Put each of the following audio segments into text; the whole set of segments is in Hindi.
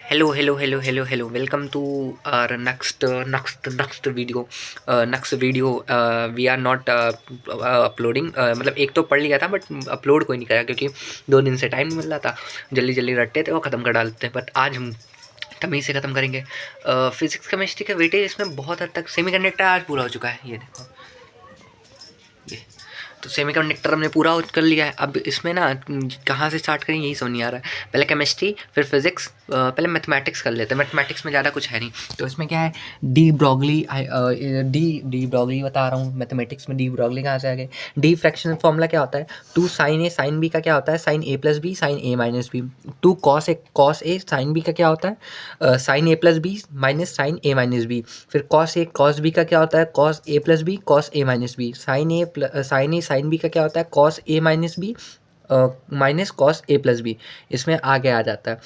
Hello, hello, hello, hello, hello. Welcome to our next video. Next video we are not uploading. मतलब एक तो पढ़ लिया था बट अपलोड कोई नहीं करा क्योंकि 2 दिन से टाइम नहीं मिल रहा था। जल्दी जल्दी रटते थे वो ख़त्म कर डालते हैं, बट आज हम तमीज़ से ख़त्म करेंगे। फिजिक्स केमिस्ट्री का वेटेज इसमें बहुत हद तक सेमीकंडक्टर आज पूरा हो चुका है। ये देखो, ये तो सेमीकंडक्टर हमने पूरा कर लिया है। अब इसमें ना कहाँ से स्टार्ट करें यही समझ नहीं आ रहा है। पहले केमिस्ट्री, फिर फिजिक्स, पहले मैथमेटिक्स कर लेते हैं। मैथमेटिक्स में ज़्यादा कुछ है नहीं, तो इसमें क्या है, डी ब्रॉगली डी ब्रॉगली बता रहा हूँ। मैथमेटिक्स में डी ब्रॉगली कहाँ से आ गए। डी फ्रैक्शनल फॉर्मूला क्या होता है, 2 साइन ए साइन बी का क्या होता है, sign A plus B sign A minus B. 2 cos A sine B का क्या होता है, साइन ए प्लस बी माइनस साइन ए माइनस बी। फिर कॉस ए कॉस बी का क्या होता है, cos A plus B cos A minus B. Sign A sine B का क्या होता है, cos A minus B minus cos A plus B. इसमें आगे आ जाता है।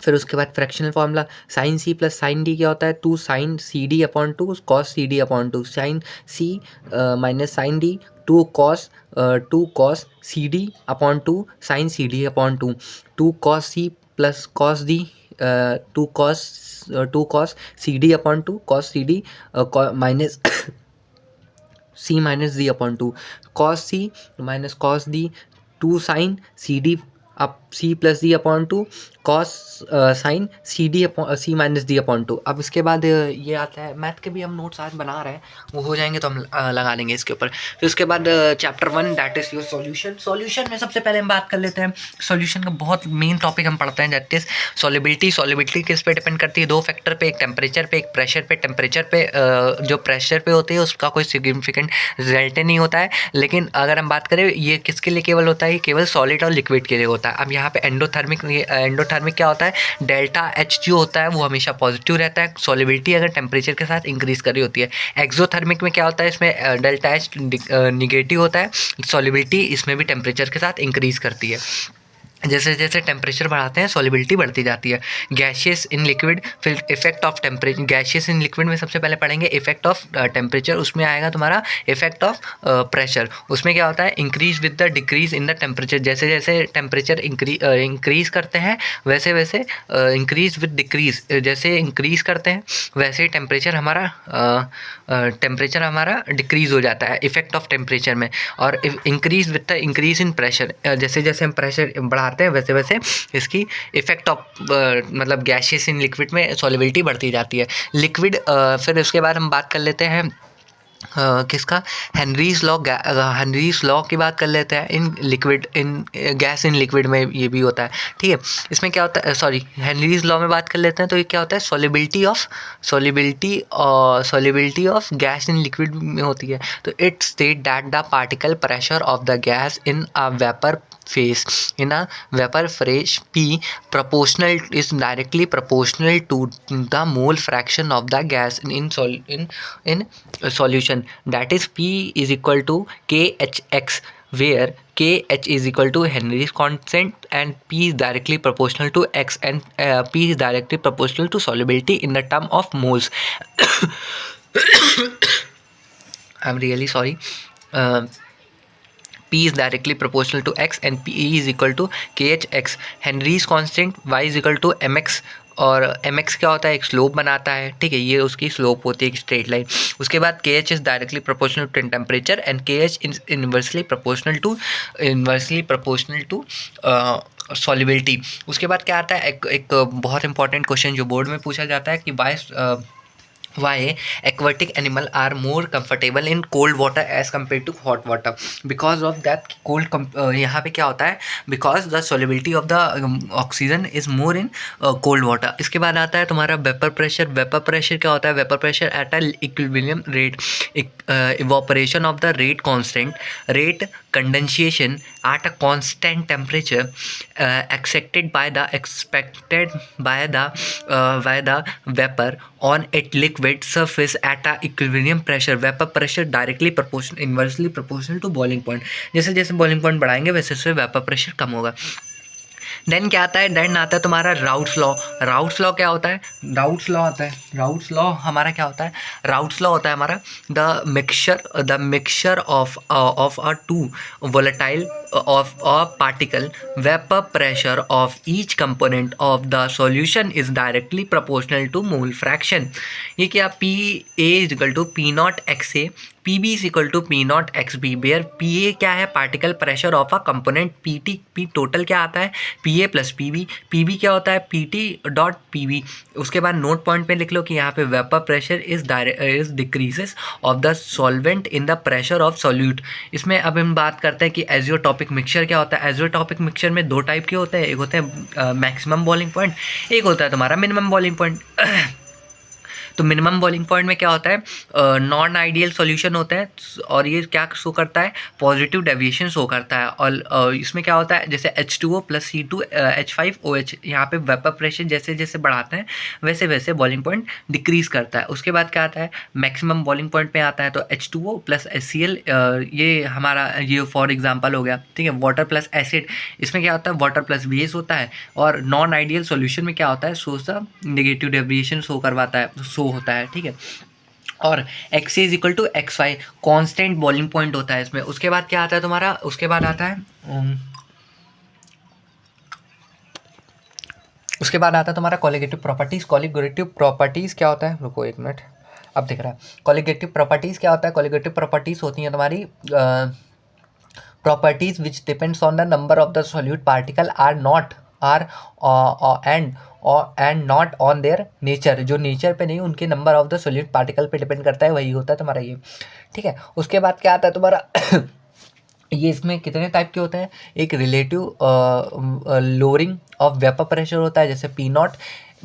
फिर उसके बाद fractional formula sine C plus sine D क्या होता है, 2 sine C D upon 2 cos C D upon 2। Sine C minus sine D 2 cos C D upon 2 sine C D upon 2। 2 cos C plus cos D 2 cos C D upon 2 cos C D minus C minus D upon 2। Cos C minus cos D 2 sine C D अब सी plus D upon 2 cos sine C D upon C minus D upon 2। अब इसके बाद ये आता है, मैथ के भी हम नोट्स आज बना रहे हैं, वो हो जाएंगे तो हम लगा लेंगे इसके ऊपर। फिर उसके बाद chapter 1 that is your solution. Solution में सबसे पहले हम बात कर लेते हैं। सॉल्यूशन का बहुत मेन टॉपिक हम पढ़ते हैं दैट इज़ सॉलिबिलिटी। सॉलिबिलिटी किस पे डिपेंड करती है, 2 फैक्टर पे, एक टेम्परेचर पे, एक प्रेशर पे। टेम्परेचर पे जो प्रेशर पे होती है उसका कोई सिग्निफिकेंट रिजल्ट नहीं होता है, लेकिन अगर हम बात करें ये किसके लिए केवल होता है, ये केवल सॉलिड और लिक्विड के लिए होता है। अब यहाँ पे एंडोथर्मिक क्या होता है, डेल्टा एच जो होता है वो हमेशा पॉजिटिव रहता है। सॉलिबिलिटी अगर टेम्परेचर के साथ इंक्रीज कर रही होती है। एक्सोथर्मिक में क्या होता है, इसमें डेल्टा एच निगेटिव होता है। सॉलिबिलिटी इसमें भी टेम्परेचर के साथ इंक्रीज करती है। जैसे जैसे टेम्परेचर बढ़ाते हैं सॉलिबिलिटी बढ़ती जाती है। गैशियस इन लिक्विड, फिर effect of temperature. Gaseous in liquid में सबसे पहले पढ़ेंगे इफेक्ट ऑफ टेम्परेचर, उसमें आएगा तुम्हारा इफेक्ट ऑफ प्रेशर। उसमें क्या होता है, increase with the decrease in the temperature. जैसे जैसे टेम्परेचर इंक्रीज करते हैं वैसे वैसे इंक्रीज विद डिक्रीज, जैसे इंक्रीज करते हैं वैसे टेम्परेचर हमारा डिक्रीज हो जाता है इफेक्ट ऑफ टेम्परेचर में। और increase with the increase in pressure, जैसे जैसे हम प्रेशर बढ़ाते हैं वैसे वैसे इसकी इफेक्ट ऑफ मतलब गैशियस इन लिक्विड में सॉलिबिलिटी बढ़ती जाती है। लिक्विड फिर उसके बाद हम बात कर लेते हैं किसका, हेनरीज लॉ की बात कर लेते हैं। In liquid in gas in liquid में ये भी होता है, ठीक है। इसमें क्या होता है, सॉरी हेनरीज लॉ में बात कर लेते हैं। तो ये क्या होता है, solubility of gas in liquid में होती है। तो it state that the particle pressure of the gas in a vapour phase P proportional is directly proportional to the mole fraction of the gas in solution, that is P is equal to KHX, where KH is equal to Henry's constant and P is directly proportional to X, and P is directly proportional to solubility in the term of moles. I'm really sorry. P is directly proportional to X and P is equal to KHX. Henry's constant Y is equal to mx, और mx क्या होता है, एक स्लोप बनाता है, ठीक है। ये उसकी स्लोप होती है, एक स्ट्रेट लाइन। उसके बाद KH is directly proportional to temperature and KH is inversely proportional to solubility. उसके बाद क्या आता है, एक बहुत इंपॉर्टेंट क्वेश्चन जो बोर्ड में पूछा जाता है कि why aquatic animal are more comfortable in cold water as compared to hot water, because of that यहाँ पे क्या होता है, because the solubility of the oxygen is more in cold water। इसके बाद आता है तुम्हारा वेपर प्रेशर। वेपर प्रेशर क्या होता है, vapour pressure at a equilibrium rate, evaporation of the rate constant, rate condensation at a constant temperature accepted by the vapor on its liquid surface at a equilibrium pressure। Vapour pressure directly inversely proportional to boiling point. जैसे जैसे बॉइलिंग पॉइंट बढ़ाएंगे वैसे वैसे वेपर प्रेशर कम होगा। देन क्या आता है, देन आता है तुम्हारा राउट्स लॉ। राउट्स लॉ क्या होता है, राउट्स लॉ आता है, राउट्स लॉ हमारा क्या होता है, राउट्स लॉ होता है हमारा the mixture of a two volatile of a particle vapor pressure of each component of the solution is directly proportional to mole fraction। ये क्या, P A is equal to P naught X A, P B is equal to P naught X B, where P A क्या है, particle pressure of a component, P T P total क्या आता है, P A plus P B क्या होता है, P T dot P B. उसके बाद नोट पॉइंट पे लिख लो कि यहाँ पे vapour pressure is decreases of the solvent in the pressure of solute. इसमें अब हम बात करते हैं कि एजियोटॉपिक मिक्सचर क्या होता है। एजियोटॉपिक मिक्सचर में दो टाइप के होते हैं, एक होते हैं मैक्सिमम बॉइलिंग पॉइंट, एक होता है तुम्हारा मिनिमम बॉइलिंग पॉइंट। तो मिनिमम बॉइलिंग पॉइंट में क्या होता है, नॉन आइडियल सॉल्यूशन होता है और ये क्या शो करता है, पॉजिटिव डेविएशन शो करता है। और इसमें क्या होता है, जैसे H2O प्लस C2H5OH, यहाँ पे वेपर प्रेशर जैसे जैसे बढ़ाते हैं वैसे वैसे बॉइलिंग पॉइंट डिक्रीज करता है। उसके बाद क्या आता है, मैक्सिमम बॉइलिंग पॉइंट पे आता है तो H2O प्लस HCl, ये हमारा ये फॉर एग्जाम्पल हो गया, ठीक है। वाटर प्लस एसिड, इसमें क्या होता है, वाटर प्लस बेस होता है। और नॉन आइडियल सॉल्यूशन में क्या होता है, शो सा नेगेटिव डेविएशन शो करवाता है, शो होता है, ठीक है। और X is equal to X Y, constant boiling point होता है इसमें। उसके बाद क्या आता है तुम्हारा, उसके बाद आता है उसके बाद आता है तुम्हारा कॉलिगेटिव प्रॉपर्टीज़। कॉलिगेटिव प्रॉपर्टीज़ क्या होता है, रुको एक मिनट, अब दिख रहा है। कॉलिगेटिव प्रॉपर्टीज़ क्या होता है, कॉलिगेटिव प्रॉपर्टीज़ होती हैं तुम्हारी properties which depends on the number of the solute particle and not on their nature. जो नेचर पे नहीं, उनके number of the solute particle पे डिपेंड करता है, वही होता है तुम्हारा ये, ठीक है। उसके बाद क्या आता है तुम्हारा ये इसमें कितने टाइप के होते हैं, एक relative lowering of vapour pressure होता है, जैसे P naught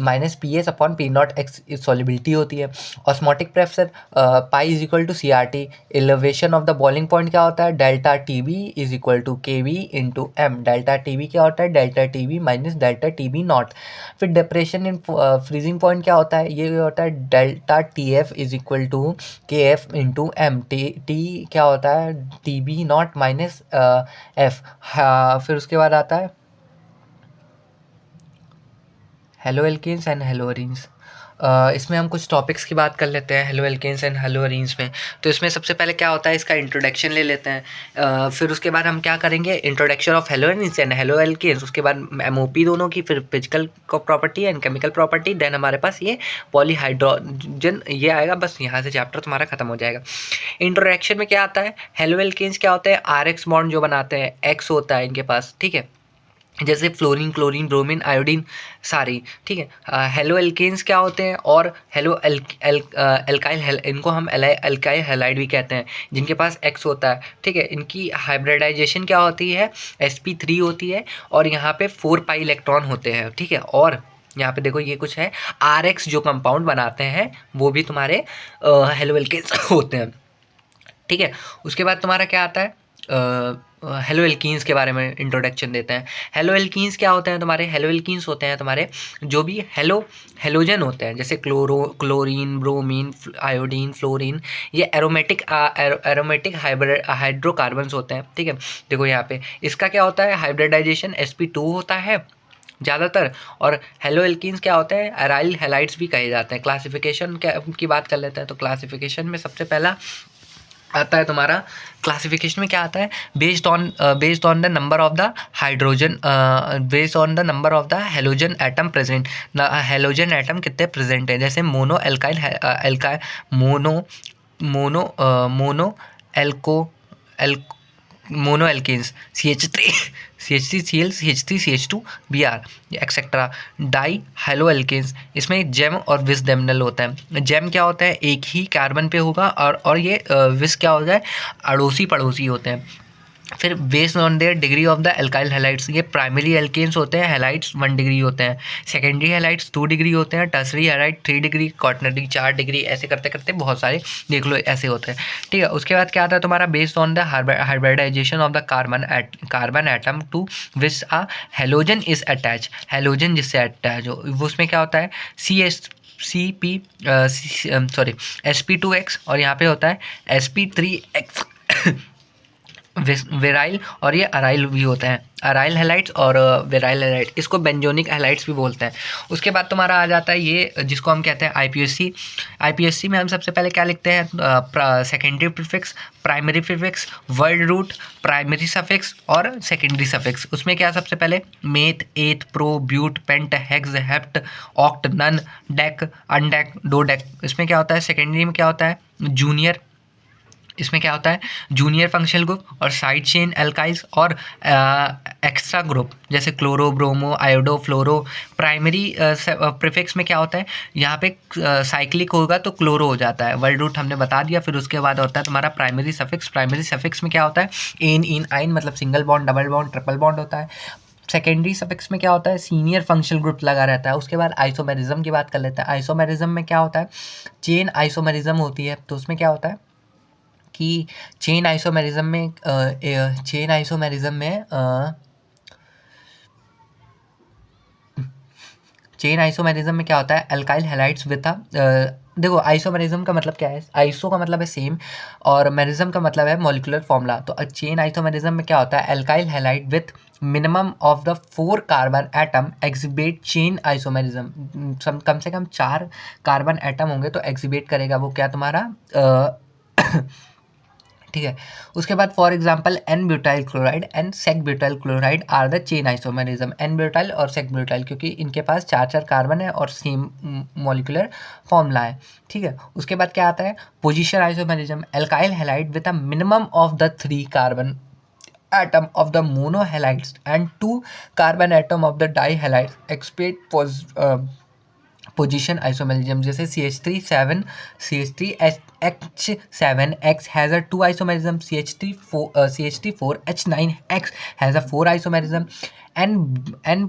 minus P S upon P naught X solubility होती है। Osmotic pressure pi is equal to C R T. Elevation of the boiling point क्या होता है, delta T B is equal to K V into M. Delta T B क्या होता है, delta T B minus delta T B naught. फिर डिप्रेशन इन फ्रीजिंग पॉइंट क्या होता है, ये होता है delta T F is equal to K F into M. T क्या होता है, T B naught minus F. फिर उसके बाद आता है halo alkanes and halo arenes. इसमें हम कुछ टॉपिक्स की बात कर लेते हैं halo alkanes and halo arenes में। तो इसमें सबसे पहले क्या होता है, इसका इंट्रोडक्शन ले लेते हैं। फिर उसके बाद हम क्या करेंगे, introduction of halo arenes and halo alkanes. उसके बाद एमओपी दोनों की, फिर physical property and chemical property. Then हमारे पास ये पॉलीहाइड्रोजन ये आएगा, बस यहाँ से चैप्टर तुम्हारा खत्म हो जाएगा। इंट्रोडक्शन में क्या आता है, हेलो एल्केन्स क्या होते हैं, RX बॉन्ड जो बनाते हैं, X होता है इनके पास, ठीक है, जैसे फ्लोरीन, क्लोरीन, ब्रोमीन, आयोडीन सारी, ठीक है। हेलो एल्केन्स क्या होते हैं, और हेलो एल्काइल, इनको हम एल्काइल हैलाइड भी कहते हैं, जिनके पास X होता है, ठीक है। इनकी हाइब्रिडाइजेशन क्या होती है, sp3 होती है, और यहाँ पे 4 पाई इलेक्ट्रॉन होते हैं, ठीक है। और यहाँ पे देखो ये कुछ है, RX जो कंपाउंड बनाते हैं वो भी तुम्हारे हेलो एल्केन्स होते हैं, ठीक है। उसके बाद तुम्हारा क्या आता है, हेलो एल्कीन्स के बारे में इंट्रोडक्शन देते हैं। हेलो एल्कीन्स क्या होते हैं तुम्हारे, हेलो एल्कीन्स होते हैं तुम्हारे जो भी हेलोजन होते हैं, जैसे क्लोरीन, ब्रोमीन, आयोडीन, फ्लोरीन, ये एरोमेटिक हाइड्रोकार्बन्स होते हैं, ठीक है। देखो यहाँ पे इसका क्या होता है, हाइब्रिडाइजेशन sp2 होता है ज़्यादातर। और हेलो एल्कीन्स क्या होते हैं, एराइल हैलाइड्स भी कहे जाते हैं। क्लासिफिकेशन की बात कर लेते हैं, तो क्लासिफिकेशन में सबसे पहला आता है तुम्हारा, क्लासिफिकेशन में क्या आता है, based on the number of the hydrogen, based on the number of the halogen atom present. Halogen atom कितने प्रेजेंट हैं, जैसे mono alkanes CH3 CH3Cl CH3CH2 Br etcetera. Di halo alkanes, इसमें जेम और विस डेमिनल होता है। जेम क्या होता है, एक ही कार्बन पे होगा, और ये विस क्या होता है, अड़ोसी पड़ोसी होते हैं। फिर based on their degree of the alkyl halides, ये प्राइमरी एल्केन्स होते हैं, हैलाइड्स 1 डिग्री होते हैं, सेकेंडरी हैलाइड्स 2 डिग्री होते हैं, tertiary halide 3 degree, quaternary 4 degree, ऐसे करते करते बहुत सारे देख लो ऐसे होते हैं, ठीक है। उसके बाद क्या आता है तुम्हारा, based on the hybridisation of the carbon atom to which a halogen is attach. Halogen जिससे अटैच हो वो उसमें क्या होता है, sp2x, और यहाँ पे होता है sp3x वेराइल और ये अराइल भी होते हैं, अराइल हैलाइड्स और वेराइल हैलाइड, इसको बेंजोनिक हैलाइड्स भी बोलते हैं। उसके बाद तुम्हारा आ जाता है ये जिसको हम कहते हैं आईपीएससी। आईपीएससी में हम सबसे पहले क्या लिखते हैं, secondary prefix, primary prefix, word root, primary suffix और सेकेंडरी सफिक्स। उसमें क्या सबसे पहले meth, eth, pro, but, pent, hex, hept, oct, non, dec, undec, dodec. इसमें क्या होता है, सेकेंडरी में क्या होता है, जूनियर, इसमें क्या होता है जूनियर फंक्शनल ग्रुप और साइड चेन एल्काइल्स और एक्स्ट्रा ग्रुप जैसे क्लोरो, ब्रोमो, आयोडो, फ्लोरो। प्राइमरी प्रीफिक्स में क्या होता है, यहाँ पे साइक्लिक होगा तो क्लोरो हो जाता है, वर्ड रूट हमने बता दिया। फिर उसके बाद होता है तुम्हारा प्राइमरी सफिक्स। प्राइमरी सफिक्स में क्या होता है, एन, इन, आइन, मतलब single bond, double bond, triple bond होता है। सेकेंडरी सफिक्स में क्या होता है, सीनियर फंक्शनल ग्रुप लगा रहता है। उसके बाद आइसोमेरिज्म की बात कर लेते हैं। आइसोमेरिज्म में क्या होता है, चेन आइसोमेरिज्म होती है। तो उसमें क्या होता है कि चेन आइसोमेरिज्म में चेन आइसोमेरिज्म में क्या होता है, अल्काइल हैलाइड्स विद देखो आइसोमेरिज्म का मतलब क्या है, आइसो का मतलब है सेम और मेरिज्म का मतलब है मॉलिक्यूलर फॉर्मूला। तो चेन आइसोमेरिज्म में क्या होता है, alkyl halide with minimum of the 4 carbon atom exhibit chain isomerism. कम से कम 4 कार्बन एटम होंगे तो एग्जिबिट करेगा वो क्या तुम्हारा ठीक है। उसके बाद for example n butyl chloride and sec butyl chloride are the chain isomerism. N butyl और सेक ब्यूटाइल क्योंकि इनके पास 4 कार्बन है और सेम मॉलिक्यूलर फॉर्मूला है, ठीक है। उसके बाद क्या आता है, position isomerism, alkyl halide with a minimum of the 3 carbon atom of the monohalides and 2 carbon atom of the dihalides exhibit position isomerism. जैसे CH3 7H7X has a 2 isomerism, CH3 4H9X has a 4 isomerism, and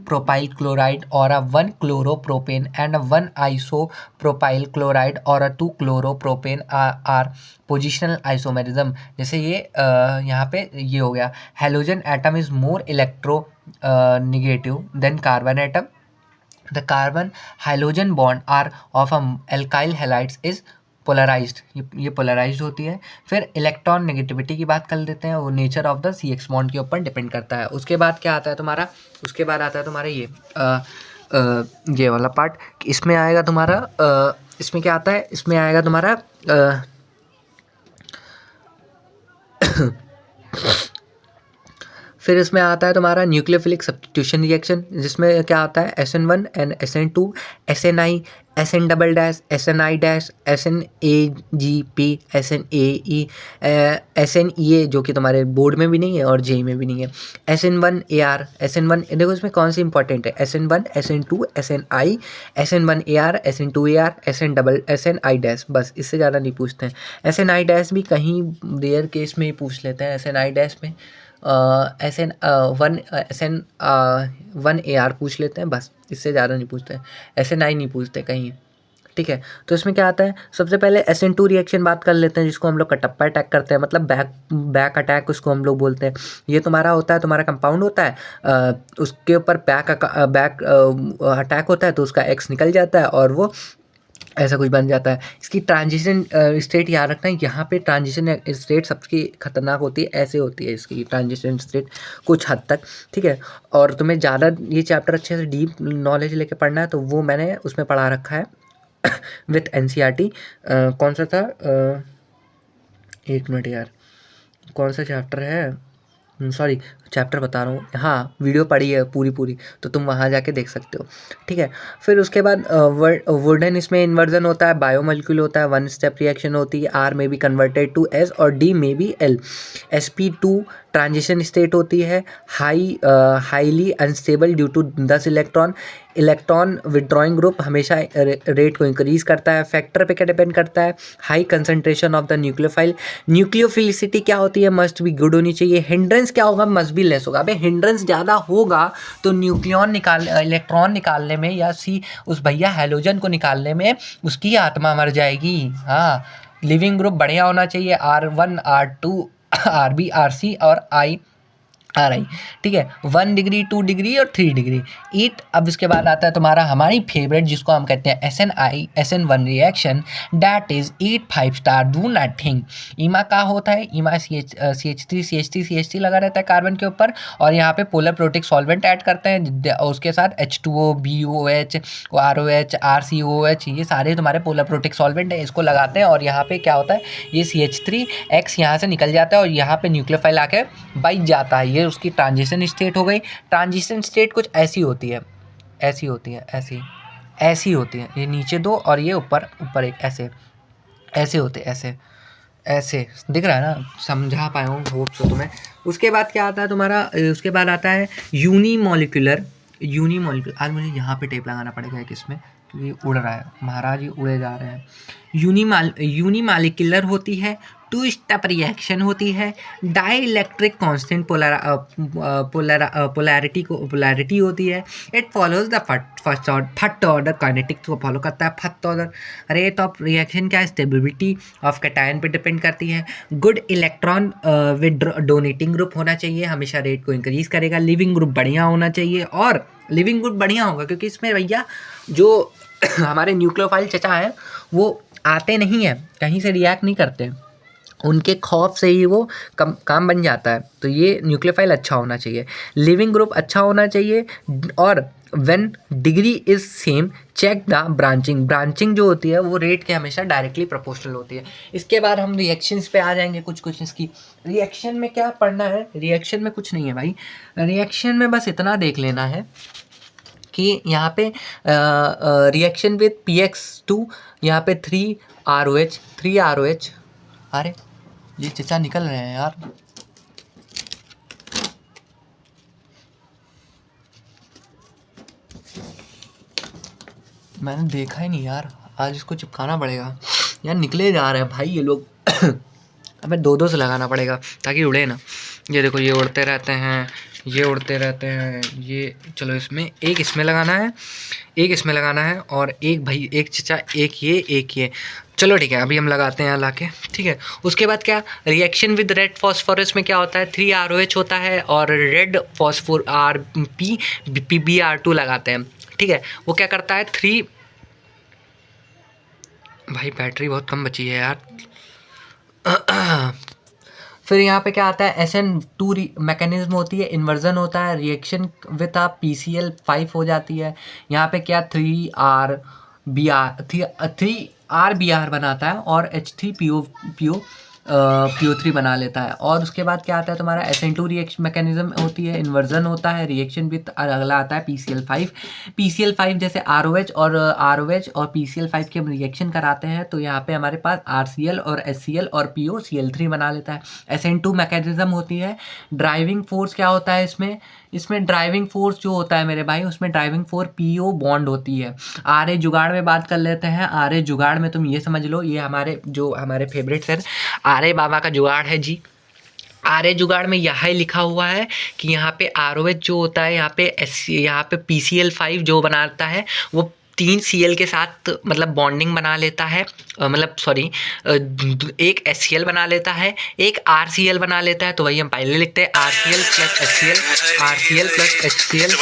propyl chloride or a 1 chloropropane and a 1 isopropyl chloride or a 2 chloropropane are positional isomerism. जैसे ये यहाँ पे ये हो गया, halogen atom is more electronegative than carbon atom. The carbon halogen bond are of a alkyl halides is polarised, ये पोलराइज्ड होती है। फिर इलेक्ट्रॉन नेगेटिविटी की बात कर लेते हैं, वो nature of the CX bond के ऊपर डिपेंड करता है। उसके बाद क्या आता है तुम्हारा, उसके बाद आता है तुम्हारा ये वाला पार्ट। इसमें आएगा तुम्हारा इसमें क्या आता है, इसमें आएगा तुम्हारा फिर इसमें आता है तुम्हारा न्यूक्लियोफिलिक सब्स्टिट्यूशन रिएक्शन, जिसमें क्या आता है SN1 and SN2, SNI, SN double dash, SNI dash, SNAGP, SNAE, SNEA जो कि तुम्हारे बोर्ड में भी नहीं है और JEE में भी नहीं है। SN1AR, SN1 देखो इसमें कौन सी इंपॉर्टेंट है, SN1, SN2, SNI, SN1AR, SN2AR, SNI dash, बस इससे ज़्यादा नहीं पूछते हैं। SNI डैश भी कहीं रेयर केस में ही पूछ लेते हैं। SNI डैश में SN1AR पूछ लेते हैं, बस इससे ज़्यादा नहीं पूछते हैं। SNI नहीं पूछते कहीं, ठीक है। तो इसमें क्या आता है, सबसे पहले SN2 रिएक्शन बात कर लेते हैं, जिसको हम लोग कटप्पा अटैक करते हैं, मतलब बैक अटैक उसको हम लोग बोलते हैं। ये तुम्हारा होता है, तुम्हारा कंपाउंड होता है, उसके ऊपर बैक अटैक होता है तो उसका X निकल जाता है और वो ऐसा कुछ बन जाता है। इसकी ट्रांजिशन स्टेट याद रखना है, यहाँ पे ट्रांजिशन स्टेट सबकी खतरनाक होती है, ऐसे होती है इसकी ट्रांजिशन स्टेट कुछ हद तक, ठीक है। और तुम्हें ज़्यादा ये चैप्टर अच्छे से डीप नॉलेज लेके पढ़ना है तो वो मैंने उसमें पढ़ा रखा है विथ NCERT। कौन सा था, एक मिनट यार, कौन सा चैप्टर है, सॉरी चैप्टर बता रहा हूँ, हाँ वीडियो पड़ी है पूरी तो तुम वहाँ जाके देख सकते हो, ठीक है। फिर उसके बाद वुडन इसमें इन्वर्जन होता है, बायोमोलिक्यूल होता है, 1 स्टेप रिएक्शन होती है, R में बी कन्वर्टेड टू S और D में be L। sp2 transition state होती है, highly unstable due to 10 electron withdrawing group हमेशा रेट को इंक्रीज करता है। फैक्टर पे क्या डिपेंड करता है, high concentration of the nucleophile. Nucleophilicity क्या होती है, मस्ट बी गुड होनी चाहिए। हिंड्रेंस क्या होगा, मस्ट बी लेस होगा। अबे हिंड्रेंस ज़्यादा होगा तो इलेक्ट्रॉन निकालने में या उस भैया हैलोजन को निकालने में उसकी आत्मा मर जाएगी। हाँ, लिविंग ग्रुप बढ़िया होना चाहिए, R1 R2 RB RC और I आ रही, ठीक है। 1 डिग्री, 2 डिग्री और 3 डिग्री ईट। अब इसके बाद आता है तुम्हारा हमारी फेवरेट, जिसको हम कहते हैं SN1 reaction, that is eat 5 star, do nothing. ईमा का होता है, ईमा CH3 लगा रहता है कार्बन के ऊपर, और यहाँ पे पोलर प्रोटिक सॉल्वेंट ऐड करते हैं, और उसके साथ H2O, BOH, ROH, RCOH, ये सारे तुम्हारे पोलर प्रोटिक सॉल्वेंट है, इसको लगाते हैं। और यहाँ पे क्या होता है, ये CH3X यहाँ से निकल जाता है और यहाँ पे न्यूक्लियोफाइल आके बच जाता है। ये उसकी ट्रांजिशन स्टेट हो गई। ट्रांजिशन स्टेट कुछ ऐसी होती है, ऐसी होती है, ऐसी होती है। ये नीचे दो और ये ऊपर एक, ऐसे होते, ऐसे दिख रहा है ना, समझा पाया हूँ होप सो तुम्हें। उसके बाद क्या आता है तुम्हारा, उसके बाद आता है यूनिमोलिकुलर। आज मुझे यहाँ पे टेप लगाना पड़ेगा एक इसमें, क्योंकि उड़ रहा है महाराज, ये उड़े जा रहे हैं। यूनिमॉलिक्यूलर होती है, 2 स्टेप रिएक्शन होती है, डाई इलेक्ट्रिक कॉन्स्टेंट पोलैरिटी होती है। It follows the first order kinetics को फॉलो करता है, first order rate of reaction क्या है, स्टेबिलिटी ऑफ कैटायन पे डिपेंड करती है। Good electron with donating group होना चाहिए, हमेशा रेट को इंक्रीज करेगा। लिविंग ग्रुप बढ़िया होना चाहिए, और लिविंग ग्रुप बढ़िया होगा क्योंकि इसमें भैया जो हमारे न्यूक्लियोफाइल चचा हैं वो आते नहीं हैं, कहीं से रिएक्ट नहीं करते, उनके खौफ से ही वो काम बन जाता है। तो ये न्यूक्लियोफाइल अच्छा होना चाहिए, लिविंग ग्रुप अच्छा होना चाहिए, और when degree is same check the branching जो होती है वो रेट के हमेशा डायरेक्टली प्रोपोर्शनल होती है। इसके बाद हम रिएक्शंस पे आ जाएंगे। कुछ इसकी रिएक्शन में क्या पढ़ना है, रिएक्शन में कुछ नहीं है भाई, रिएक्शन में बस इतना देख लेना है कि यहाँ पे रिएक्शन विद PX2, यहाँ पे 3 ROH। अरे ये चचा निकल रहे हैं यार, मैंने देखा ही नहीं यार, आज इसको चिपकाना पड़ेगा यार, निकले जा रहे हैं भाई ये लोग। अबे 2 से लगाना पड़ेगा ताकि उड़े ना। ये देखो, ये उड़ते रहते हैं, ये उड़ते रहते हैं, ये चलो इसमें एक इसमें लगाना है, एक इसमें लगाना है, और एक भाई एक चचा, एक ये। चलो ठीक है, अभी हम लगाते हैं लाके, ठीक है। उसके बाद क्या, रिएक्शन विद रेड फॉस्फोरस में क्या होता है, 3 ROH होता है, और रेड फॉस्फोर PbR2 लगाते हैं, ठीक है। वो क्या करता है, 3, भाई बैटरी बहुत कम बची है यार। फिर यहाँ पे क्या आता है, SN2 मैकेनिज्म होती है, इन्वर्जन होता है, रिएक्शन विद PCl5 हो जाती है। यहाँ पे क्या 3RBr बनाता है और H3PO3 बना लेता है। और उसके बाद क्या आता है तुम्हारा, SN2 रिएक्शन मैकेनिज्म होती है, इन्वर्जन होता है, रिएक्शन विद अगला आता है PCl5 जैसे ROH और PCl5 के हम रिएक्शन कराते हैं, तो यहाँ पे हमारे पास RCl और HCl और POCl3 बना लेता है। SN2 मैकेनिज्म होती है। ड्राइविंग फोर्स क्या होता है इसमें ड्राइविंग फोर्स जो होता है मेरे भाई, उसमें ड्राइविंग फोर्स PO बॉन्ड होती है। आर्य जुगाड़ में बात कर लेते हैं। आर्य जुगाड़ में तुम ये समझ लो, ये हमारे फेवरेट सर आर्य बाबा का जुगाड़ है जी। आर्य जुगाड़ में यह लिखा हुआ है कि यहाँ पे ROH जो होता है, यहाँ पे PCl5 जो बनाता है वो 3 Cl के साथ मतलब बॉन्डिंग बना लेता है, मतलब सॉरी, एक HCl बना लेता है, एक RCl बना लेता है। तो वही हम पहले लिखते हैं RCl प्लस HCl।